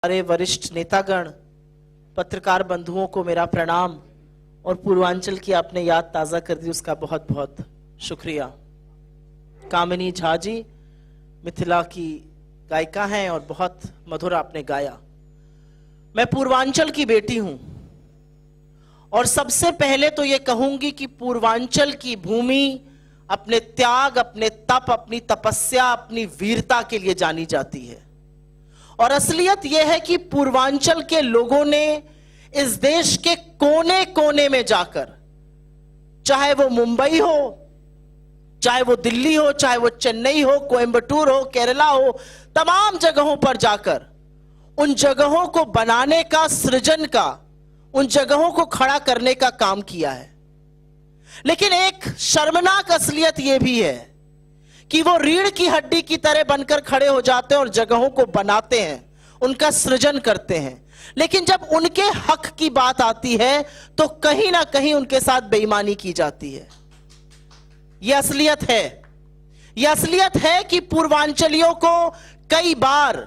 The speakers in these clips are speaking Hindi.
हमारे वरिष्ठ नेतागण, पत्रकार बंधुओं को मेरा प्रणाम और पूर्वांचल की आपने याद ताजा कर दी, उसका बहुत बहुत शुक्रिया। कामिनी झा जी मिथिला की गायिका हैं और बहुत मधुर आपने गाया। मैं पूर्वांचल की बेटी हूं और सबसे पहले तो ये कहूंगी कि पूर्वांचल की भूमि अपने त्याग, अपने तप, अपनी तपस्या, अपनी वीरता के लिए जानी जाती है। और असलियत यह है कि पूर्वांचल के लोगों ने इस देश के कोने कोने में जाकर, चाहे वो मुंबई हो, चाहे वो दिल्ली हो, चाहे वो चेन्नई हो, कोयंबटूर हो, केरला हो, तमाम जगहों पर जाकर उन जगहों को बनाने का, सृजन का, उन जगहों को खड़ा करने का काम किया है। लेकिन एक शर्मनाक असलियत यह भी है कि वो रीढ़ की हड्डी की तरह बनकर खड़े हो जाते हैं और जगहों को बनाते हैं, उनका सृजन करते हैं, लेकिन जब उनके हक की बात आती है तो कहीं ना कहीं उनके साथ बेईमानी की जाती है। यह असलियत है। यह असलियत है कि पूर्वांचलियों को कई बार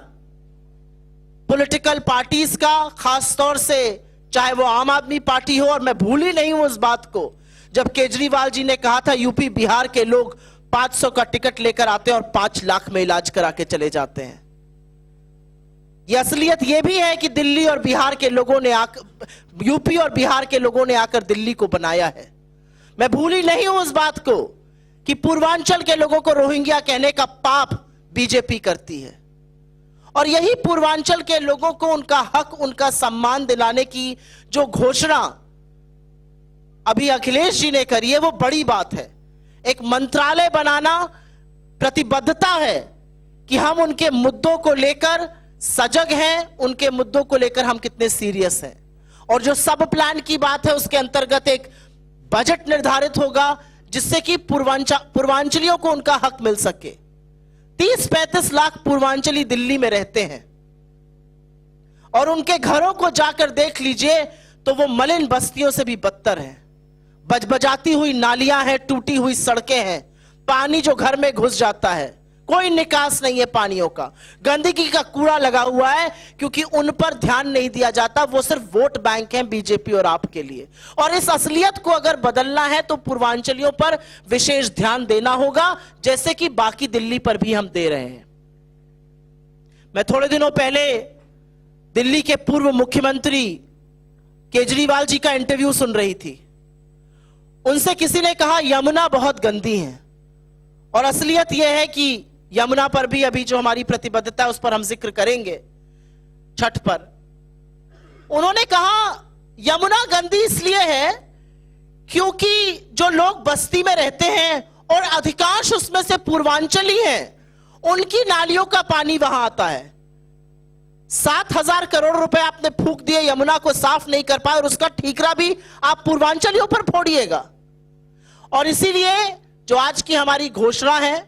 पॉलिटिकल पार्टीज का, खासतौर से चाहे वो आम आदमी पार्टी हो, और मैं भूल ही नहीं हूं उस बात को जब केजरीवाल जी ने कहा था यूपी बिहार के लोग 500 का टिकट लेकर आते हैं और 5 लाख में इलाज करा के चले जाते हैं। यह असलियत यह भी है कि दिल्ली और बिहार के लोगों ने आकर, यूपी और बिहार के लोगों ने आकर दिल्ली को बनाया है। मैं भूल ही नहीं हूं उस बात को कि पूर्वांचल के लोगों को रोहिंग्या कहने का पाप बीजेपी करती है। और यही पूर्वांचल के लोगों को उनका हक, उनका सम्मान दिलाने की जो घोषणा अभी अखिलेश जी ने करी है, वो बड़ी बात है। एक मंत्रालय बनाना प्रतिबद्धता है कि हम उनके मुद्दों को लेकर सजग हैं, उनके मुद्दों को लेकर हम कितने सीरियस हैं। और जो सब प्लान की बात है, उसके अंतर्गत एक बजट निर्धारित होगा जिससे कि पूर्वांचलियों को उनका हक मिल सके। 30-35 लाख पूर्वांचली दिल्ली में रहते हैं और उनके घरों को जाकर देख लीजिए तो वो मलिन बस्तियों से भी बदतर हैं। बजबजाती हुई नालियां हैं, टूटी हुई सड़कें हैं, पानी जो घर में घुस जाता है, कोई निकास नहीं है पानियों का, गंदगी का कूड़ा लगा हुआ है क्योंकि उन पर ध्यान नहीं दिया जाता। वो सिर्फ वोट बैंक हैं बीजेपी और आप के लिए। और इस असलियत को अगर बदलना है तो पूर्वांचलियों पर विशेष ध्यान देना होगा, जैसे कि बाकी दिल्ली पर भी हम दे रहे हैं। मैं थोड़े दिनों पहले दिल्ली के पूर्व मुख्यमंत्री केजरीवाल जी का इंटरव्यू सुन रही थी। उनसे किसी ने कहा यमुना बहुत गंदी है, और असलियत यह है कि यमुना पर भी अभी जो हमारी प्रतिबद्धता है उस पर हम जिक्र करेंगे छठ पर। उन्होंने कहा यमुना गंदी इसलिए है क्योंकि जो लोग बस्ती में रहते हैं और अधिकांश उसमें से पूर्वांचली हैं, उनकी नालियों का पानी वहां आता है। 7,000 करोड़ रुपए आपने फूंक दिए, यमुना को साफ नहीं कर पाए, और उसका ठीकरा भी आप पूर्वांचलियों पर फोड़िएगा। और इसीलिए जो आज की हमारी घोषणा है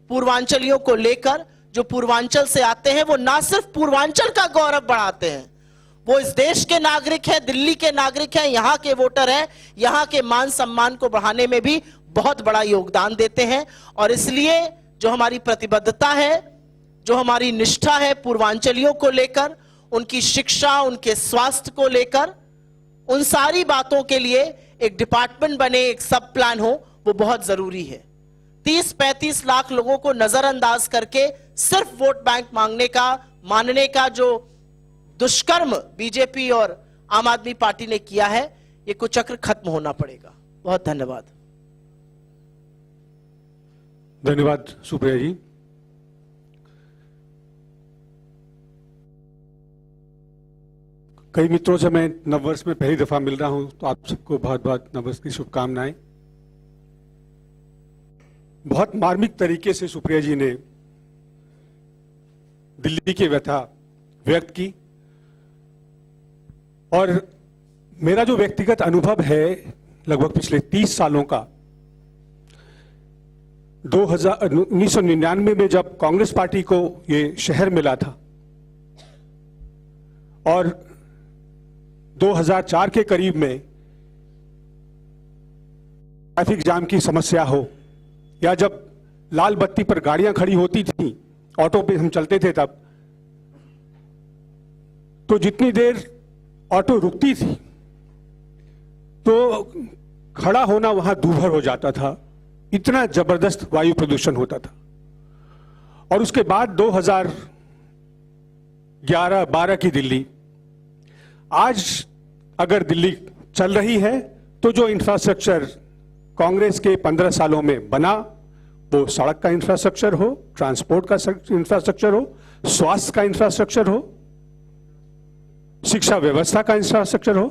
पूर्वांचलियों को लेकर, जो पूर्वांचल से आते हैं, वो ना सिर्फ पूर्वांचल का गौरव बढ़ाते हैं, वो इस देश के नागरिक हैं, दिल्ली के नागरिक हैं, यहां के वोटर हैं, यहां के मान सम्मान को बढ़ाने में भी बहुत बड़ा योगदान देते हैं। और इसलिए जो हमारी प्रतिबद्धता है, जो हमारी निष्ठा है पूर्वांचलियों को लेकर, उनकी शिक्षा, उनके स्वास्थ्य को लेकर, उन सारी बातों के लिए एक डिपार्टमेंट बने, एक सब प्लान हो, वो बहुत जरूरी है। 30-35 लाख लोगों को नजरअंदाज करके सिर्फ वोट बैंक मानने का जो दुष्कर्म बीजेपी और आम आदमी पार्टी ने किया है, ये कुचक्र खत्म होना पड़ेगा। बहुत धन्यवाद। धन्यवाद सुप्रिया जी। कई मित्रों से मैं नववर्ष में पहली दफा मिल रहा हूं, तो आप सबको बहुत बहुत नववर्ष की शुभकामनाएं। बहुत मार्मिक तरीके से सुप्रिया जी ने दिल्ली की व्यथा व्यक्त की, और मेरा जो व्यक्तिगत अनुभव है लगभग पिछले 30 सालों का, 1999 में जब कांग्रेस पार्टी को ये शहर मिला था और 2004 के करीब में ट्रैफिक जाम की समस्या हो, या जब लाल बत्ती पर गाड़ियां खड़ी होती थी, ऑटो पे हम चलते थे, तब तो जितनी देर ऑटो रुकती थी तो खड़ा होना वहां दूभर हो जाता था, इतना जबरदस्त वायु प्रदूषण होता था। और उसके बाद 2011-12 की दिल्ली, आज अगर दिल्ली चल रही है तो जो इंफ्रास्ट्रक्चर कांग्रेस के 15 सालों में बना, वो सड़क का इंफ्रास्ट्रक्चर हो, ट्रांसपोर्ट का इंफ्रास्ट्रक्चर हो, स्वास्थ्य का इंफ्रास्ट्रक्चर हो, शिक्षा व्यवस्था का इंफ्रास्ट्रक्चर हो,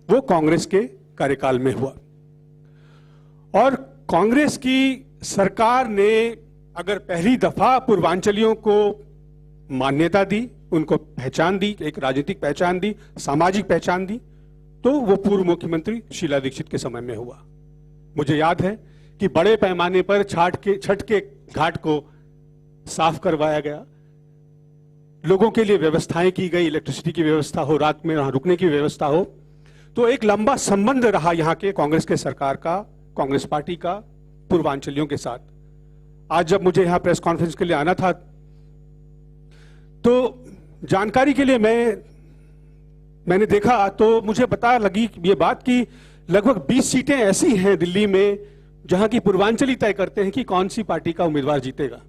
वो कांग्रेस के कार्यकाल में हुआ। और कांग्रेस की सरकार ने अगर पहली दफा पूर्वांचलियों को मान्यता दी, उनको पहचान दी, एक राजनीतिक पहचान दी, सामाजिक पहचान दी, तो वो पूर्व मुख्यमंत्री शीला दीक्षित के समय में हुआ। मुझे याद है कि बड़े पैमाने पर छठ के घाट को साफ करवाया गया, लोगों के लिए व्यवस्थाएं की गई, इलेक्ट्रिसिटी की व्यवस्था हो, रात में वहां रुकने की व्यवस्था हो। तो एक लंबा संबंध रहा यहाँ के कांग्रेस के सरकार का, कांग्रेस पार्टी का पूर्वांचलियों के साथ। आज जब मुझे यहाँ प्रेस कॉन्फ्रेंस के लिए आना था तो जानकारी के लिए मैंने देखा तो मुझे पता लगी ये बात कि लगभग 20 सीटें ऐसी हैं दिल्ली में जहां की पूर्वांचली तय करते हैं कि कौन सी पार्टी का उम्मीदवार जीतेगा,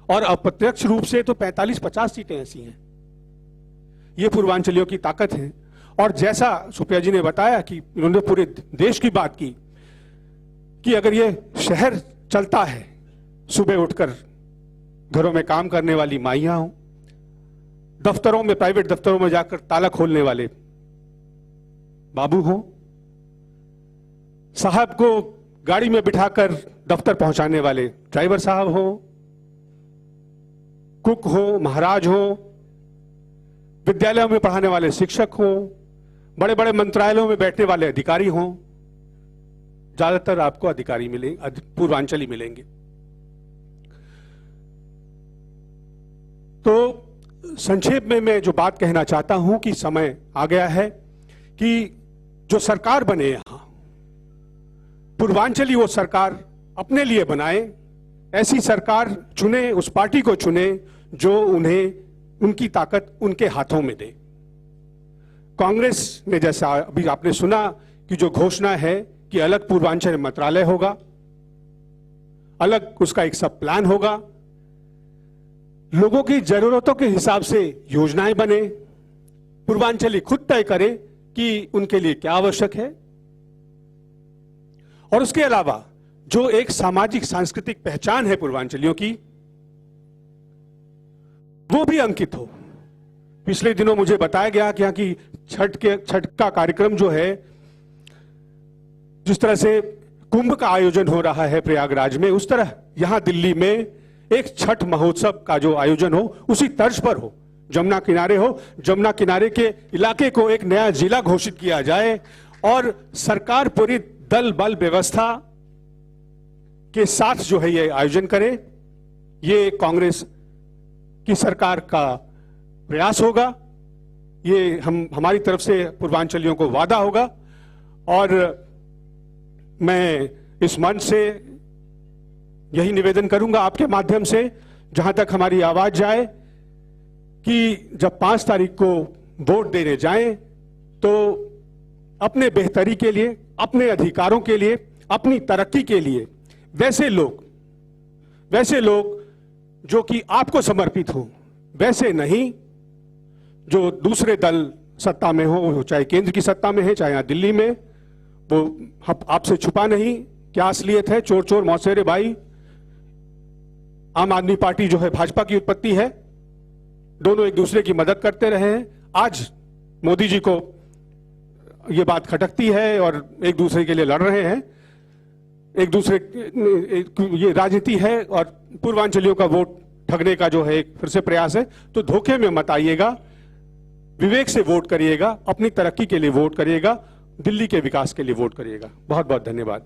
और अप्रत्यक्ष रूप से तो 45-50 सीटें ऐसी हैं। ये पूर्वांचलियों की ताकत है। और जैसा सुप्रिया जी ने बताया कि उन्होंने पूरे देश की बात की कि अगर ये शहर चलता है, सुबह उठकर घरों में काम करने वाली माइयां हों, दफ्तरों में, प्राइवेट दफ्तरों में जाकर ताला खोलने वाले बाबू हों, साहब को गाड़ी में बिठाकर दफ्तर पहुंचाने वाले ड्राइवर साहब हो, कुक हो, महाराज हो, विद्यालयों में पढ़ाने वाले शिक्षक हो, बड़े बड़े मंत्रालयों में बैठने वाले अधिकारी हों, ज्यादातर आपको अधिकारी मिलेंगे, पूर्वांचली मिलेंगे। तो संक्षेप में मैं जो बात कहना चाहता हूं कि समय आ गया है कि जो सरकार बने यहां, पूर्वांचली वो सरकार अपने लिए बनाए, ऐसी सरकार चुने, उस पार्टी को चुने जो उन्हें, उनकी ताकत उनके हाथों में दे। कांग्रेस ने, जैसा अभी आपने सुना कि जो घोषणा है कि अलग पूर्वांचल मंत्रालय होगा, अलग उसका एक सब प्लान होगा, लोगों की जरूरतों के हिसाब से योजनाएं बने, पूर्वांचली खुद तय करे कि उनके लिए क्या आवश्यक है, और उसके अलावा जो एक सामाजिक सांस्कृतिक पहचान है पूर्वांचलियों की, वो भी अंकित हो। पिछले दिनों मुझे बताया गया कि यहाँ की छठ का कार्यक्रम जो है, जिस तरह से कुंभ का आयोजन हो रहा है प्रयागराज में, उस तरह यहां दिल्ली में एक छठ महोत्सव का जो आयोजन हो, उसी तर्ज पर हो, जमुना किनारे हो, जमुना किनारे के इलाके को एक नया जिला घोषित किया जाए और सरकार पूरी दल बल व्यवस्था के साथ जो है ये आयोजन करे। ये कांग्रेस की सरकार का प्रयास होगा, ये हमारी तरफ से पूर्वांचलियों को वादा होगा। और मैं इस मंच से यही निवेदन करूंगा आपके माध्यम से, जहां तक हमारी आवाज जाए, कि जब 5 तारीख को वोट देने जाएं तो अपने बेहतरी के लिए, अपने अधिकारों के लिए, अपनी तरक्की के लिए वैसे लोग जो कि आपको समर्पित हो, वैसे नहीं जो दूसरे दल सत्ता में हो, चाहे केंद्र की सत्ता में है, चाहे यहां दिल्ली में, वो आपसे छुपा नहीं क्या असलियत है। चोर चोर मौसेरे भाई, आम आदमी पार्टी जो है भाजपा की उत्पत्ति है, दोनों एक दूसरे की मदद करते रहे हैं। आज मोदी जी को ये बात खटकती है और एक दूसरे के लिए लड़ रहे हैं, एक दूसरे, ये राजनीति है और पूर्वांचलियों का वोट ठगने का जो है एक फिर से प्रयास है। तो धोखे में मत आइएगा, विवेक से वोट करिएगा, अपनी तरक्की के लिए वोट करिएगा, दिल्ली के विकास के लिए वोट करिएगा। बहुत बहुत धन्यवाद।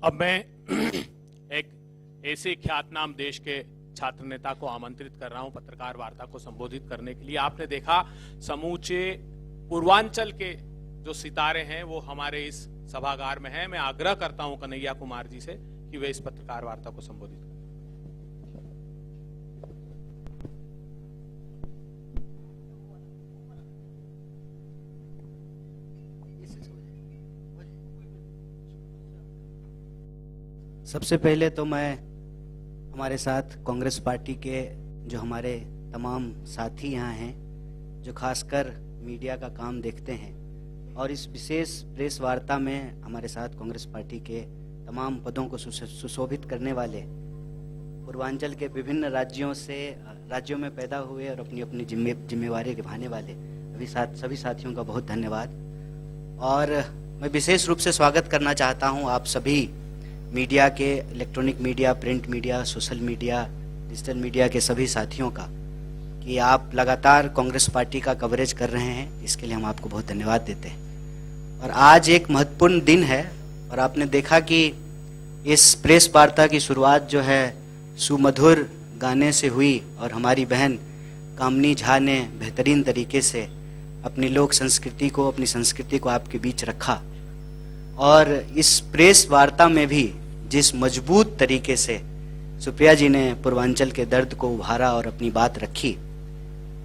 अब मैं एक ऐसे ख्यातनाम देश के छात्र नेता को आमंत्रित कर रहा हूं पत्रकार वार्ता को संबोधित करने के लिए। आपने देखा समूचे पूर्वांचल के जो सितारे हैं वो हमारे इस सभागार में हैं। मैं आग्रह करता हूं कन्हैया कुमार जी से कि वे इस पत्रकार वार्ता को संबोधित करें। सबसे पहले तो मैं हमारे साथ कांग्रेस पार्टी के जो हमारे तमाम साथी यहाँ हैं, जो खासकर मीडिया का काम देखते हैं, और इस विशेष प्रेस वार्ता में हमारे साथ कांग्रेस पार्टी के तमाम पदों को सुशोभित करने वाले पूर्वांचल के विभिन्न राज्यों में पैदा हुए और अपनी अपनी जिम्मेवारी निभाने वाले सभी साथियों का बहुत धन्यवाद। और मैं विशेष रूप से स्वागत करना चाहता हूं आप सभी मीडिया के, electronic media, print media, social media, digital media के सभी साथियों का, कि आप लगातार कांग्रेस पार्टी का कवरेज कर रहे हैं। इसके लिए हम आपको बहुत धन्यवाद देते हैं। और आज एक महत्वपूर्ण दिन है और आपने देखा कि इस प्रेस वार्ता की शुरुआत जो है सुमधुर गाने से हुई और हमारी बहन कामनी झा ने बेहतरीन तरीके से अपनी लोक संस्कृति को, अपनी संस्कृति को आपके बीच रखा। और इस प्रेस वार्ता में भी जिस मजबूत तरीके से सुप्रिया जी ने पूर्वांचल के दर्द को उभारा और अपनी बात रखी,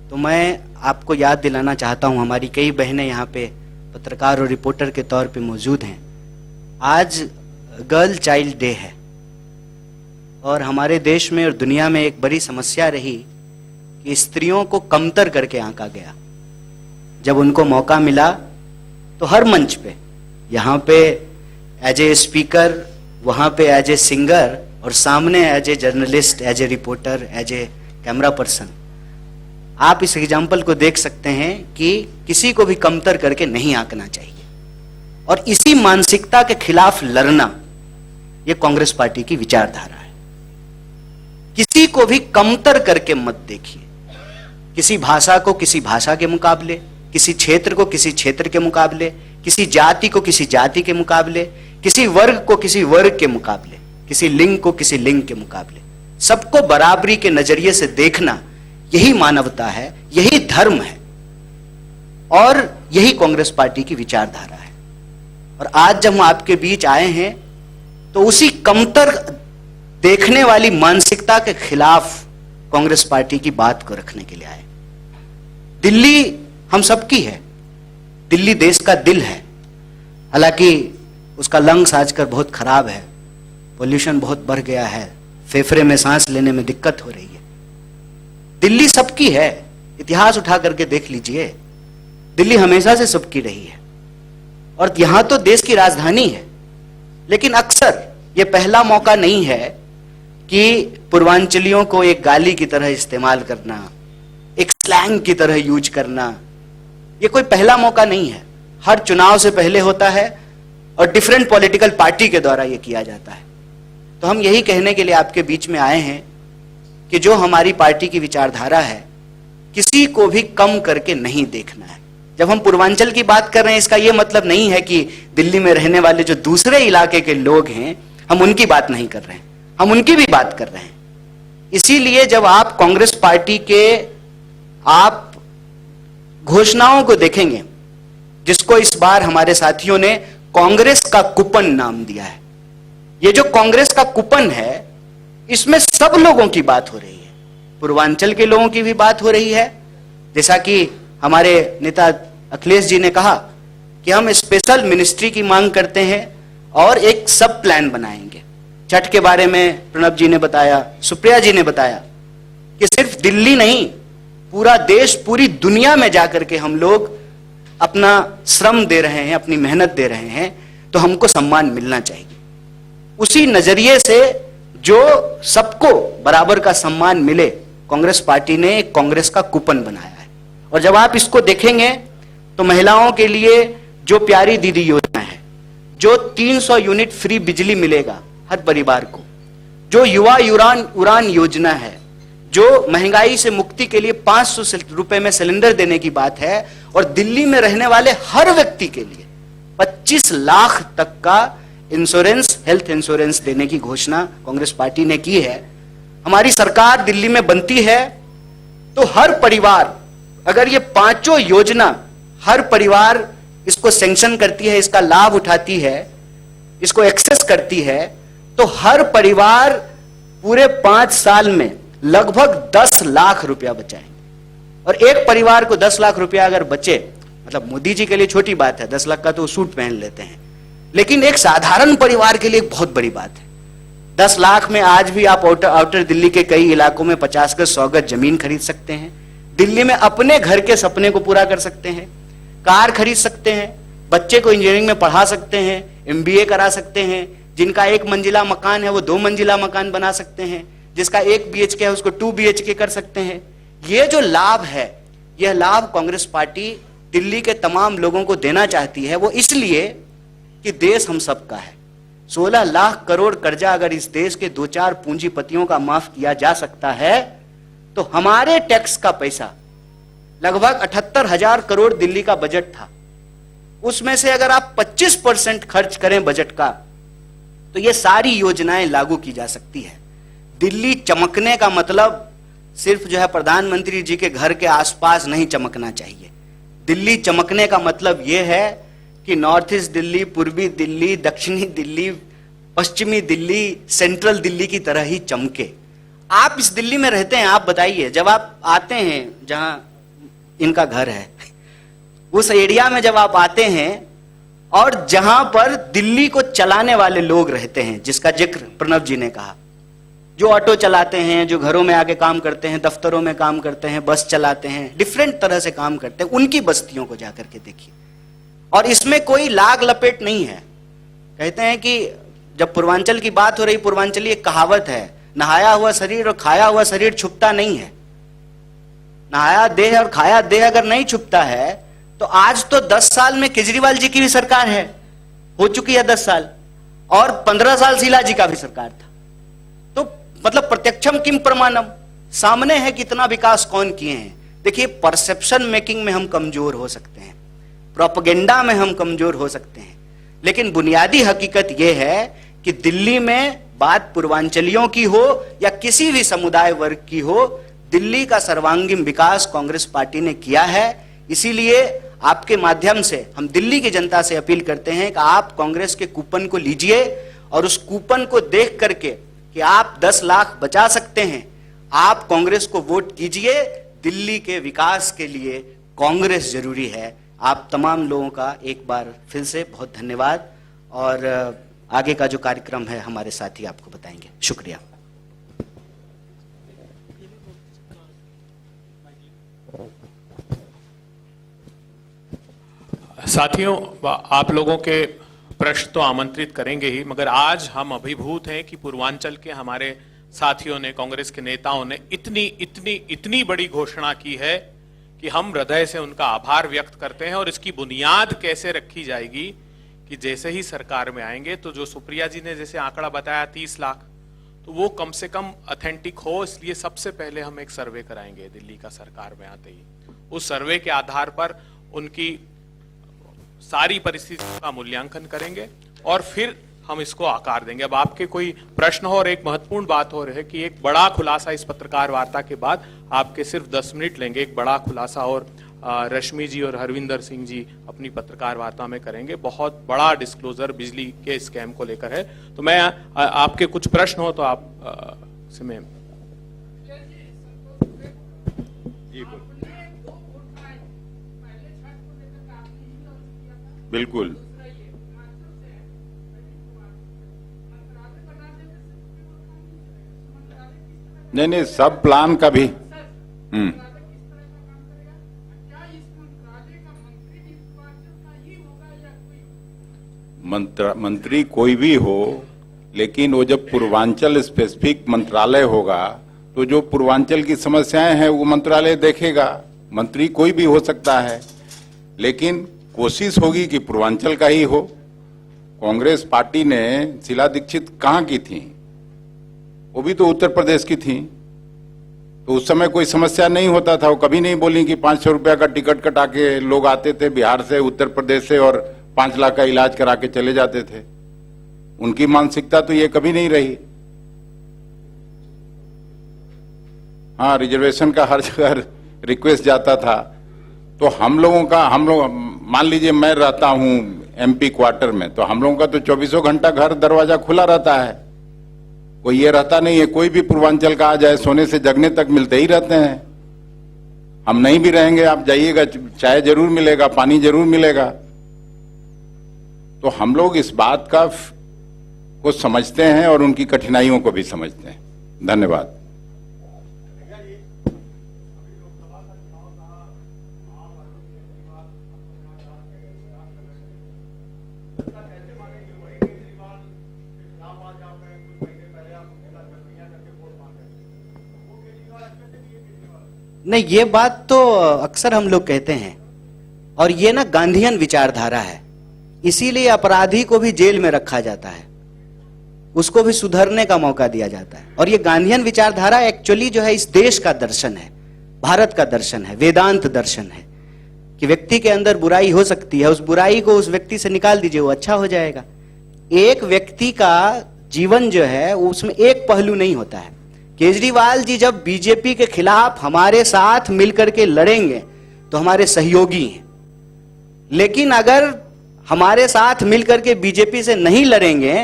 तो मैं आपको याद दिलाना चाहता हूं, हमारी कई बहनें यहाँ पे पत्रकार और रिपोर्टर के तौर पे मौजूद हैं। आज गर्ल चाइल्ड डे है और हमारे देश में और दुनिया में एक बड़ी समस्या रही कि स्त्रियों को कमतर करके आंका गया। जब उनको मौका मिला तो हर मंच पे, यहाँ पे एज ए स्पीकर, वहाँ पे एज ए सिंगर और सामने as a journalist, as a reporter, as a camera person, आप इस एग्जाम्पल को देख सकते हैं कि किसी को भी कमतर करके नहीं आंकना चाहिए। और इसी मानसिकता के खिलाफ लड़ना, ये कांग्रेस पार्टी की विचारधारा है। किसी को भी कमतर करके मत देखिए। किसी भाषा को किसी भाषा के मुकाबले, किसी क्षेत्र को किसी क्षेत्र के मुकाबले, किसी जाति को किसी जाति के मुकाबले, किसी वर्ग को किसी वर्ग के मुकाबले, किसी लिंग को किसी लिंग के मुकाबले, सबको बराबरी के नजरिए से देखना, यही मानवता है, यही धर्म है और यही कांग्रेस पार्टी की विचारधारा है। और आज जब हम आपके बीच आए हैं तो उसी कमतर देखने वाली मानसिकता के खिलाफ कांग्रेस पार्टी की बात को रखने के लिए आए। दिल्ली हम सबकी है, दिल्ली देश का दिल है। हालांकि उसका लंग्स आजकल बहुत खराब है, पोल्यूशन बहुत बढ़ गया है, फेफड़े में सांस लेने में दिक्कत हो रही है। दिल्ली सबकी है, इतिहास उठा करके देख लीजिए, दिल्ली हमेशा से सबकी रही है और यहां तो देश की राजधानी है। लेकिन अक्सर यह पहला मौका नहीं है कि पूर्वांचलियों को एक गाली की तरह इस्तेमाल करना, एक स्लैंग की तरह यूज करना, यह कोई पहला मौका नहीं है। हर चुनाव से पहले होता है और डिफरेंट पॉलिटिकल पार्टी के द्वारा यह किया जाता है। तो हम यही कहने के लिए आपके बीच में आए हैं कि जो हमारी पार्टी की विचारधारा है, किसी को भी कम करके नहीं देखना है। जब हम पूर्वांचल की बात कर रहे हैं, इसका यह मतलब नहीं है कि दिल्ली में रहने वाले जो दूसरे इलाके के लोग हैं, हम उनकी बात नहीं कर रहे हैं, हम उनकी भी बात कर रहे हैं। इसीलिए जब आप कांग्रेस पार्टी के आप घोषणाओं को देखेंगे, जिसको इस बार हमारे साथियों ने कांग्रेस का कूपन नाम दिया है, ये जो कांग्रेस का कूपन है, इसमें सब लोगों की बात हो रही है, पूर्वांचल के लोगों की भी बात हो रही है। जैसा कि हमारे नेता अखिलेश जी ने कहा कि हम स्पेशल मिनिस्ट्री की मांग करते हैं और एक सब प्लान बनाएंगे। छठ के बारे में प्रणब जी ने बताया, सुप्रिया जी ने बताया कि सिर्फ दिल्ली नहीं, पूरा देश, पूरी दुनिया में जाकर के हम लोग अपना श्रम दे रहे हैं, अपनी मेहनत दे रहे हैं, तो हमको सम्मान मिलना चाहिए। उसी नजरिए से जो सबको बराबर का सम्मान मिले, कांग्रेस पार्टी ने एक कांग्रेस का कूपन बनाया है। और जब आप इसको देखेंगे तो महिलाओं के लिए जो प्यारी दीदी योजना है, जो 300 यूनिट फ्री बिजली मिलेगा हर परिवार को, जो युवा उड़ान योजना है, जो महंगाई से मुक्ति के लिए 500 रुपए में सिलेंडर देने की बात है, और दिल्ली में रहने वाले हर व्यक्ति के लिए 25 लाख तक का इंश्योरेंस, हेल्थ इंश्योरेंस देने की घोषणा कांग्रेस पार्टी ने की है। हमारी सरकार दिल्ली में बनती है तो हर परिवार, अगर ये पांचों योजना हर परिवार इसको सैंक्शन करती है, इसका लाभ उठाती है, इसको एक्सेस करती है, तो हर परिवार पूरे 5 साल में लगभग 10 लाख रुपया बचाएंगे। और एक परिवार को 10 लाख रुपया अगर बचे, मतलब मोदी जी के लिए छोटी बात है, 10 लाख का तो सूट पहन लेते हैं, लेकिन एक साधारण परिवार के लिए एक बहुत बड़ी बात है। 10 लाख में आज भी आप आउटर दिल्ली के कई इलाकों में 50 गज 100 गज जमीन खरीद सकते हैं। दिल्ली में अपने घर के सपने को पूरा कर सकते हैं, कार खरीद सकते हैं, बच्चे को इंजीनियरिंग में पढ़ा सकते हैं, MBA करा सकते हैं। जिनका 1 मंजिला मकान है वो 2 मंजिला मकान बना सकते हैं, जिसका 1 BHK है उसको 2 BHK कर सकते हैं। ये जो लाभ है, यह लाभ कांग्रेस पार्टी दिल्ली के तमाम लोगों को देना चाहती है। वो इसलिए कि देश हम सबका है। 16 लाख करोड़ कर्जा अगर इस देश के 2-4 पूंजीपतियों का माफ किया जा सकता है, तो हमारे टैक्स का पैसा लगभग 78,000 करोड़ दिल्ली का बजट था, उसमें से अगर आप 25% खर्च करें बजट का, तो ये सारी योजनाएं लागू की जा सकती है। दिल्ली चमकने का मतलब सिर्फ जो है प्रधानमंत्री जी के घर के आसपास नहीं चमकना चाहिए। दिल्ली चमकने का मतलब यह है कि नॉर्थ ईस्ट दिल्ली, पूर्वी दिल्ली, दक्षिणी दिल्ली, पश्चिमी दिल्ली, सेंट्रल दिल्ली की तरह ही चमके। आप इस दिल्ली में रहते हैं, आप बताइए, जब आप आते हैं जहां इनका घर है, उस एरिया में जब आप आते हैं और जहां पर दिल्ली को चलाने वाले लोग रहते हैं, जिसका जिक्र प्रणव जी ने कहा, जो ऑटो चलाते हैं, जो घरों में आके काम करते हैं, दफ्तरों में काम करते हैं, बस चलाते हैं, डिफरेंट तरह से काम करते हैं, उनकी बस्तियों को जाकर के देखिए। और इसमें कोई लाग लपेट नहीं है। कहते हैं कि जब पूर्वांचल की बात हो रही, पूर्वांचली एक कहावत है, नहाया हुआ शरीर और खाया हुआ शरीर छुपता नहीं है। नहाया देह और खाया देह अगर नहीं छुपता है, तो आज तो 10 साल में केजरीवाल जी की भी सरकार है, हो चुकी है 10 साल, और 15 साल शीला जी का भी सरकार था। तो मतलब प्रत्यक्षम किम प्रमाणम, सामने है कितना विकास कौन किए हैं। देखिए, परसेप्शन मेकिंग में हम कमजोर हो सकते हैं, प्रोपेगेंडा में हम कमजोर हो सकते हैं, लेकिन बुनियादी हकीकत यह है कि दिल्ली में बात पूर्वांचलियों की हो या किसी भी समुदाय वर्ग की हो, दिल्ली का सर्वांगीण विकास कांग्रेस पार्टी ने किया है। इसीलिए आपके माध्यम से हम दिल्ली की जनता से अपील करते हैं कि आप कांग्रेस के कूपन को लीजिए और उस कूपन को देख करके कि आप 10 लाख बचा सकते हैं, आप कांग्रेस को वोट कीजिए। दिल्ली के विकास के लिए कांग्रेस जरूरी है। आप तमाम लोगों का एक बार फिर से बहुत धन्यवाद, और आगे का जो कार्यक्रम है हमारे साथी आपको बताएंगे। शुक्रिया। साथियों, आप लोगों के प्रश्न तो आमंत्रित करेंगे ही, मगर आज हम अभिभूत हैं कि पूर्वांचल के हमारे साथियों ने, कांग्रेस के नेताओं ने इतनी बड़ी घोषणा की है कि हम हृदय से उनका आभार व्यक्त करते हैं। और इसकी बुनियाद कैसे रखी जाएगी कि जैसे ही सरकार में आएंगे, तो जो सुप्रिया जी ने जैसे आंकड़ा बताया 30 लाख, तो वो कम से कम ऑथेंटिक हो। इसलिए सबसे पहले हम एक सर्वे कराएंगे दिल्ली का सरकार में आते ही। उस सर्वे के आधार पर उनकी सारी परिस्थितियों का मूल्यांकन करेंगे और फिर हम इसको आकार देंगे। अब आपके कोई प्रश्न हो, और एक महत्वपूर्ण बात हो रही है कि एक बड़ा खुलासा इस पत्रकार वार्ता के बाद, आपके सिर्फ 10 मिनट लेंगे, एक बड़ा खुलासा और रश्मि जी और हरविंदर सिंह जी अपनी पत्रकार वार्ता में करेंगे। बहुत बड़ा डिस्क्लोजर बिजली के स्कैम को लेकर है। तो मैं आपके कुछ प्रश्न हो तो आप से मैं बिल्कुल नहीं, सब प्लान का भी मंत्री कोई भी हो, लेकिन वो जब पूर्वांचल स्पेसिफिक मंत्रालय होगा, तो जो पूर्वांचल की समस्याएं हैं वो मंत्रालय देखेगा। मंत्री कोई भी हो सकता है, लेकिन कोशिश होगी कि पूर्वांचल का ही हो। कांग्रेस पार्टी ने शीला दीक्षित कहाँ की थी? वो भी तो उत्तर प्रदेश की थी, तो उस समय कोई समस्या नहीं होता था। वो कभी नहीं बोली कि 500 रुपया का टिकट कटा के लोग आते थे बिहार से, उत्तर प्रदेश से, और 5 लाख का इलाज करा के चले जाते थे। उनकी मानसिकता तो ये कभी नहीं रही। हाँ, रिजर्वेशन का हर जगह रिक्वेस्ट जाता था। तो हम लोग मान लीजिए मैं रहता हूं MP क्वार्टर में, तो हम लोगों का तो 24 घंटा घर दरवाजा खुला रहता है। कोई ये रहता नहीं है कोई भी पूर्वांचल का आ जाए, सोने से जगने तक मिलते ही रहते हैं। हम नहीं भी रहेंगे, आप जाइएगा, चाय जरूर मिलेगा, पानी जरूर मिलेगा। तो हम लोग इस बात का को समझते हैं और उनकी कठिनाइयों को भी समझते हैं। धन्यवाद। नहीं, ये बात तो अक्सर हम लोग कहते हैं, और ये ना गांधीयन विचारधारा है, इसीलिए अपराधी को भी जेल में रखा जाता है, उसको भी सुधरने का मौका दिया जाता है। और ये गांधीयन विचारधारा एक्चुअली जो है इस देश का दर्शन है, भारत का दर्शन है, वेदांत दर्शन है कि व्यक्ति के अंदर बुराई हो सकती है, उस बुराई को उस व्यक्ति से निकाल दीजिए, वो अच्छा हो जाएगा। एक व्यक्ति का जीवन जो है उसमें एक पहलू नहीं होता है। केजरीवाल जी जब बीजेपी के खिलाफ हमारे साथ मिलकर के लड़ेंगे तो हमारे सहयोगी हैं, लेकिन अगर हमारे साथ मिलकर के बीजेपी से नहीं लड़ेंगे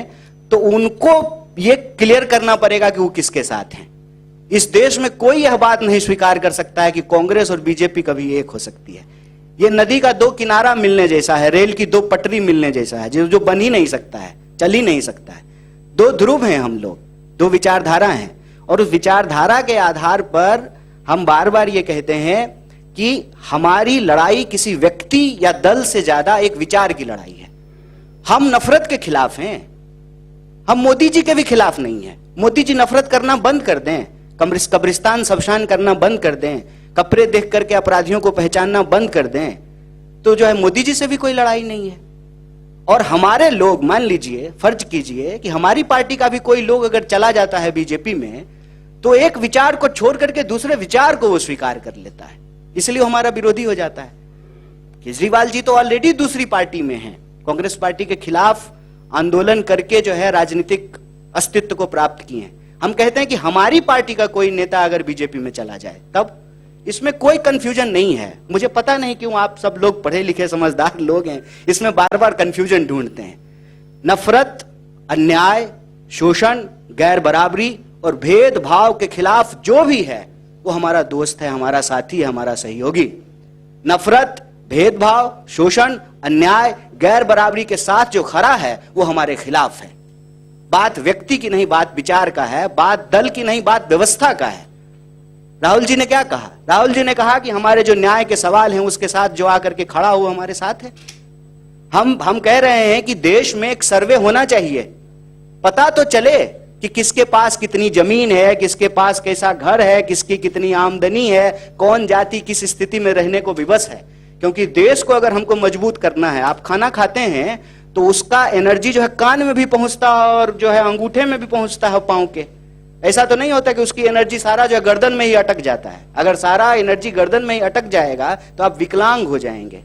तो उनको यह क्लियर करना पड़ेगा कि वो किसके साथ हैं। इस देश में कोई यह बात नहीं स्वीकार कर सकता है कि कांग्रेस और बीजेपी कभी एक हो सकती है। यह नदी का दो किनारा मिलने जैसा है, रेल की दो पटरी मिलने जैसा है, जो बन ही नहीं सकता है, चल ही नहीं सकता है। दो ध्रुव हैं हम लोग, दो विचारधारा हैं, और उस विचारधारा के आधार पर हम बार बार ये कहते हैं कि हमारी लड़ाई किसी व्यक्ति या दल से ज्यादा एक विचार की लड़ाई है। हम नफरत के खिलाफ हैं, हम मोदी जी के भी खिलाफ नहीं है। मोदी जी नफरत करना बंद कर दें, कब्रिस्तान शमशान करना बंद कर दें, कपड़े देख करके अपराधियों को पहचानना बंद कर दें, तो जो है मोदी जी से भी कोई लड़ाई नहीं है। और हमारे लोग, मान लीजिए, फर्ज कीजिए कि हमारी पार्टी का भी कोई लोग अगर चला जाता है बीजेपी में, तो एक विचार को छोड़ करके दूसरे विचार को वो स्वीकार कर लेता है, इसलिए हमारा विरोधी हो जाता है। केजरीवाल जी तो ऑलरेडी दूसरी पार्टी में हैं, कांग्रेस पार्टी के खिलाफ आंदोलन करके जो है राजनीतिक अस्तित्व को प्राप्त किए हैं। हम कहते हैं कि हमारी पार्टी का कोई नेता अगर बीजेपी में चला जाए तब, इसमें कोई कंफ्यूजन नहीं है। मुझे पता नहीं क्यों आप सब लोग पढ़े लिखे समझदार लोग हैं, इसमें बार बार कंफ्यूजन ढूंढते हैं। नफरत, अन्याय, शोषण, गैर बराबरी और भेदभाव के खिलाफ जो भी है वो हमारा दोस्त है, हमारा साथी है, हमारा सहयोगी। नफरत, भेदभाव, शोषण, अन्याय, गैर बराबरी के साथ जो खड़ा है वो हमारे खिलाफ है। बात व्यक्ति की नहीं, बात विचार का है, बात दल की नहीं, बात व्यवस्था का है। राहुल जी ने क्या कहा? राहुल जी ने कहा कि हमारे जो न्याय के सवाल हैं उसके साथ जो आकर के खड़ा हुआ हमारे साथ है। हम कह रहे हैं कि देश में एक सर्वे होना चाहिए, पता तो चले कि किसके पास कितनी जमीन है, किसके पास कैसा घर है, किसकी कितनी आमदनी है, कौन जाति किस स्थिति में रहने को विवश है। क्योंकि देश को अगर हमको मजबूत करना है, आप खाना खाते हैं तो उसका एनर्जी जो है कान में भी पहुंचता है और जो है अंगूठे में भी पहुंचता है पांव के। ऐसा तो नहीं होता कि उसकी एनर्जी सारा जो है गर्दन में ही अटक जाता है। अगर सारा एनर्जी गर्दन में ही अटक जाएगा तो आप विकलांग हो जाएंगे।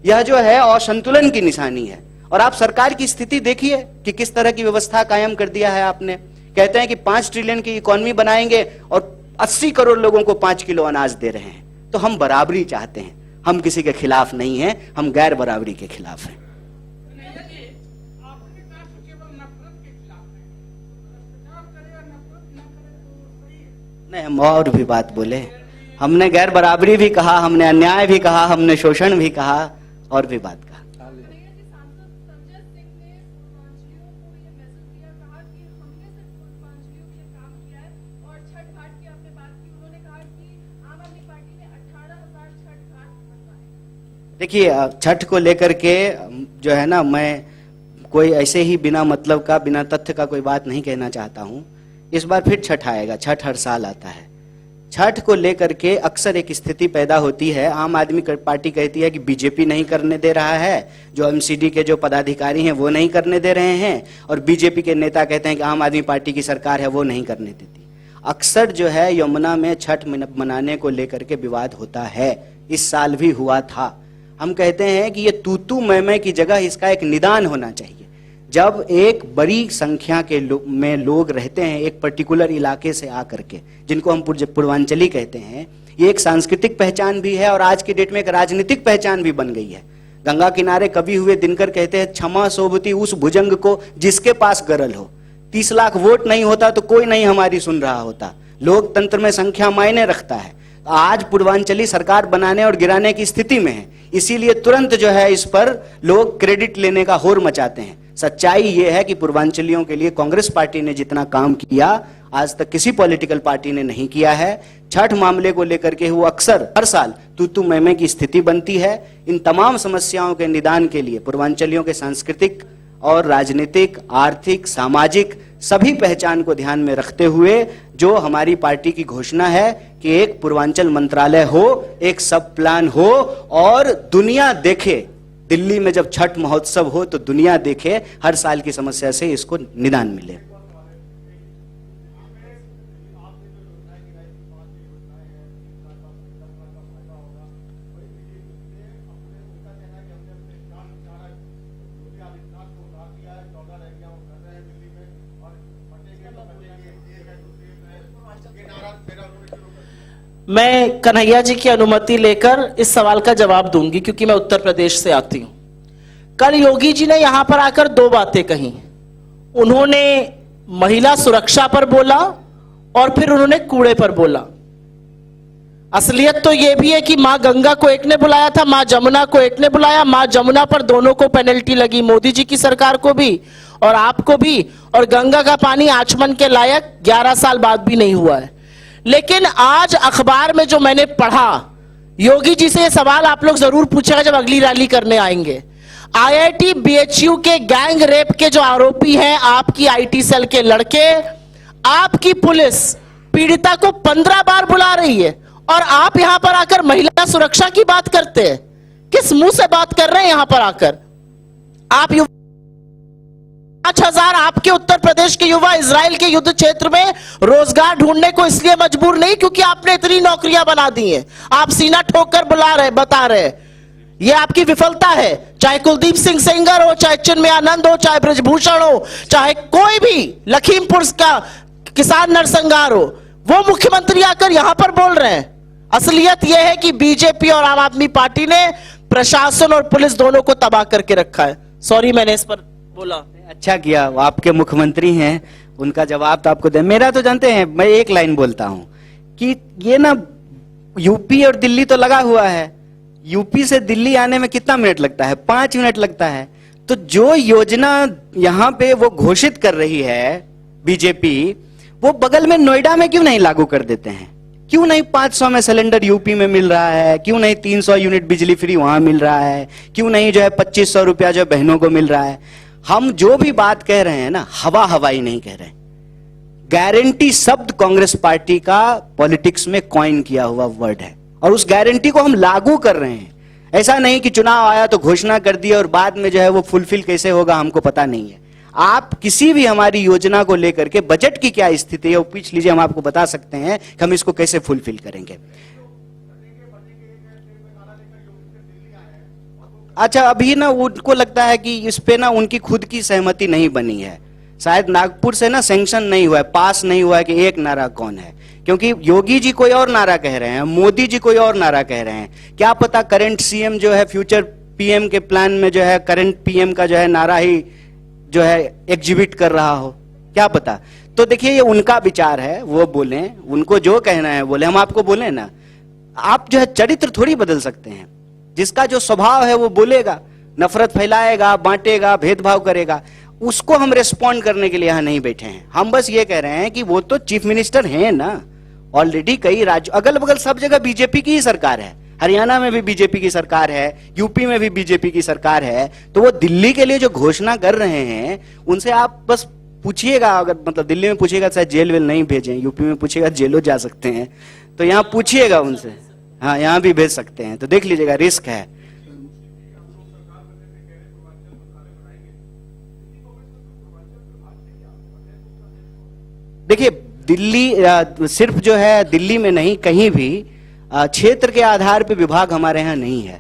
यह जो है असंतुलन की निशानी है। और आप सरकार की स्थिति देखिए कि किस तरह की व्यवस्था कायम कर दिया है आपने। कहते हैं कि 5 ट्रिलियन की इकोनॉमी बनाएंगे और 80 करोड़ लोगों को 5 किलो अनाज दे रहे हैं। तो हम बराबरी चाहते हैं, हम किसी के खिलाफ नहीं हैं, हम गैर बराबरी के खिलाफ हैं। नहीं, हम और भी बात बोले, हमने गैर बराबरी भी कहा, हमने अन्याय भी कहा, हमने शोषण भी कहा और भी बात कहा। देखिए, छठ को लेकर के जो है ना, मैं कोई ऐसे ही बिना मतलब का, बिना तथ्य का कोई बात नहीं कहना चाहता हूं। इस बार फिर छठ आएगा, छठ हर साल आता है। छठ को लेकर के अक्सर एक स्थिति पैदा होती है, आम आदमी पार्टी कहती है कि बीजेपी नहीं करने दे रहा है, जो एमसीडी के जो पदाधिकारी हैं वो नहीं करने दे रहे हैं, और बीजेपी के नेता कहते हैं कि आम आदमी पार्टी की सरकार है वो नहीं करने देती। अक्सर जो है यमुना में छठ मनाने को लेकर के विवाद होता है, इस साल भी हुआ था। हम कहते हैं कि ये तू मैं की जगह इसका एक निदान होना चाहिए। जब एक बड़ी संख्या के में लोग रहते हैं एक पर्टिकुलर इलाके से आकर के, जिनको हम पूर्वांचली कहते हैं, ये एक सांस्कृतिक पहचान भी है और आज की डेट में एक राजनीतिक पहचान भी बन गई है। गंगा किनारे कवि हुए दिनकर कहते हैं, क्षमा सोबती उस भुजंग को जिसके पास गरल हो। 30 लाख वोट नहीं होता तो कोई नहीं हमारी सुन रहा होता। लोकतंत्र में संख्या मायने रखता है। आज पूर्वांचली सरकार बनाने और गिराने की स्थिति में है, इसीलिए तुरंत जो है इस पर लोग क्रेडिट लेने का होर मचाते हैं। सच्चाई यह है कि पूर्वांचलियों के लिए कांग्रेस पार्टी ने जितना काम किया आज तक किसी पॉलिटिकल पार्टी ने नहीं किया है। छठ मामले को लेकर के वो अक्सर हर साल तू मैं की स्थिति बनती है। इन तमाम समस्याओं के निदान के लिए पूर्वांचलियों के सांस्कृतिक और राजनीतिक, आर्थिक, सामाजिक सभी पहचान को ध्यान में रखते हुए जो हमारी पार्टी की घोषणा है कि एक पूर्वांचल मंत्रालय हो, एक सब प्लान हो और दुनिया देखे, दिल्ली में जब छठ महोत्सव हो तो दुनिया देखे, हर साल की समस्या से इसको निदान मिले। मैं कन्हैया जी की अनुमति लेकर इस सवाल का जवाब दूंगी क्योंकि मैं उत्तर प्रदेश से आती हूं। कल योगी जी ने यहां पर आकर दो बातें कही। उन्होंने महिला सुरक्षा पर बोला और फिर उन्होंने कूड़े पर बोला। असलियत तो यह भी है कि मां गंगा को एक ने बुलाया था, मां जमुना को एक ने बुलाया। मां जमुना पर दोनों को पेनल्टी लगी, मोदी जी की सरकार को भी और आपको भी। और गंगा का पानी आचमन के लायक 11 साल बाद भी नहीं हुआ है। लेकिन आज अखबार में जो मैंने पढ़ा, योगी जी से यह सवाल आप लोग जरूर पूछेगा जब अगली रैली करने आएंगे। आईआईटी बीएचयू के गैंग रेप के जो आरोपी हैं, आपकी आईटी सेल के लड़के, आपकी पुलिस पीड़िता को 15 बार बुला रही है और आप यहां पर आकर महिला सुरक्षा की बात करते हैं। किस मुंह से बात कर रहे हैं यहां पर आकर? आप 5,000 आपके उत्तर प्रदेश के युवा इजराइल के युद्ध क्षेत्र में रोजगार ढूंढने को इसलिए मजबूर नहीं क्योंकि आपने इतनी नौकरियां बना दी हैं। आप सीना ठोक कर बता रहे। यह आपकी विफलता है। चाहे कुलदीप सिंह सेंगर हो, चाहे चिन्मय आनंद हो, चाहे ब्रजभूषण हो, चाहे कोई भी लखीमपुर का किसान नरसंहार हो, वो मुख्यमंत्री आकर यहां पर बोल रहे हैं। असलियत यह है कि बीजेपी और आम आदमी पार्टी ने प्रशासन और पुलिस दोनों को तबाह करके रखा है। सॉरी मैंने इस पर बोला। अच्छा किया, वो आपके मुख्यमंत्री हैं, उनका जवाब तो आपको दे। मेरा तो जानते हैं, मैं एक लाइन बोलता हूं कि ये ना यूपी और दिल्ली तो लगा हुआ है। यूपी से दिल्ली आने में कितना मिनट लगता है? 5 मिनट लगता है। तो जो योजना यहां पे वो घोषित कर रही है बीजेपी, वो बगल में नोएडा में क्यों नहीं लागू कर देते हैं? क्यों नहीं 500 में सिलेंडर यूपी में मिल रहा है? क्यों नहीं 300 यूनिट बिजली फ्री वहां मिल रहा है? क्यों नहीं जो है 2500 रुपया जो बहनों को मिल रहा है? हम जो भी बात कह रहे हैं ना, हवाई नहीं कह रहे। गारंटी शब्द कांग्रेस पार्टी का पॉलिटिक्स में कॉइन किया हुआ वर्ड है और उस गारंटी को हम लागू कर रहे हैं। ऐसा नहीं कि चुनाव आया तो घोषणा कर दी और बाद में जो है वो फुलफिल कैसे होगा हमको पता नहीं है। आप किसी भी हमारी योजना को लेकर के बजट की क्या स्थिति है वो पूछ लीजिए, हम आपको बता सकते हैं कि हम इसको कैसे फुलफिल करेंगे। अच्छा, अभी ना उनको लगता है कि इस पे ना उनकी खुद की सहमति नहीं बनी है। शायद नागपुर से ना सैंक्शन नहीं हुआ है, पास नहीं हुआ है कि एक नारा कौन है, क्योंकि योगी जी कोई और नारा कह रहे हैं, मोदी जी कोई और नारा कह रहे हैं। क्या पता करंट सीएम जो है फ्यूचर पीएम के प्लान में जो है करंट पीएम का जो है नारा ही जो है एग्जिबिट कर रहा हो, क्या पता। तो देखिए, ये उनका विचार है, वो बोले, उनको जो कहना है बोले। हम आपको बोले ना, आप जो है चरित्र थोड़ी बदल सकते हैं। जिसका जो स्वभाव है वो बोलेगा, नफरत फैलाएगा, बांटेगा, भेदभाव करेगा, उसको हम रिस्पॉन्ड करने के लिए यहां नहीं बैठे हैं। हम बस ये कह रहे हैं कि वो तो चीफ मिनिस्टर हैं ना, ऑलरेडी कई राज्य अगल बगल सब जगह बीजेपी की ही सरकार है। हरियाणा में भी बीजेपी की सरकार है, यूपी में भी बीजेपी की सरकार है। तो वो दिल्ली के लिए जो घोषणा कर रहे हैं उनसे आप बस पूछिएगा। अगर मतलब दिल्ली में पूछिएगा शायद जेल वेल नहीं भेजें, यूपी में पूछिएगा जेलों जा सकते हैं, तो यहाँ पूछिएगा उनसे। हाँ, यहाँ भी भेज सकते हैं, तो देख लीजिएगा, रिस्क है। देखिए, दिल्ली सिर्फ जो है दिल्ली में नहीं, कहीं भी क्षेत्र के आधार पे विभाग हमारे यहाँ नहीं है।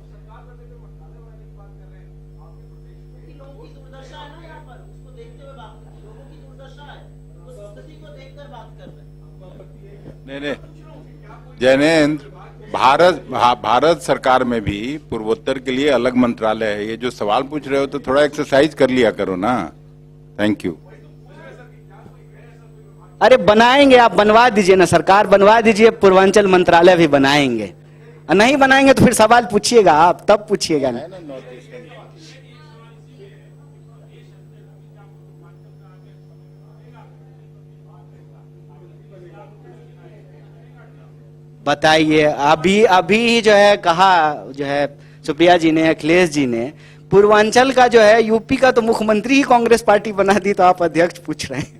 नहीं, जैनेन्द्र, भारत सरकार में भी पूर्वोत्तर के लिए अलग मंत्रालय है। ये जो सवाल पूछ रहे हो तो थोड़ा एक्सरसाइज कर लिया करो ना। Thank you. अरे बनाएंगे, आप बनवा दीजिए ना, सरकार बनवा दीजिए, पूर्वांचल मंत्रालय भी बनाएंगे। नहीं बनाएंगे तो फिर सवाल पूछिएगा, आप तब पूछिएगा ना। बताइए, अभी अभी जो है कहा जो है सुप्रिया जी ने, अखिलेश जी ने, पूर्वांचल का जो है, यूपी का तो मुख्यमंत्री ही कांग्रेस पार्टी बना दी, तो आप अध्यक्ष पूछ रहे हैं।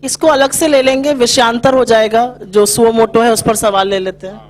इसको अलग से ले लेंगे, विषयांतर हो जाएगा। जो सुओ मोटो है उस पर सवाल ले लेते हैं।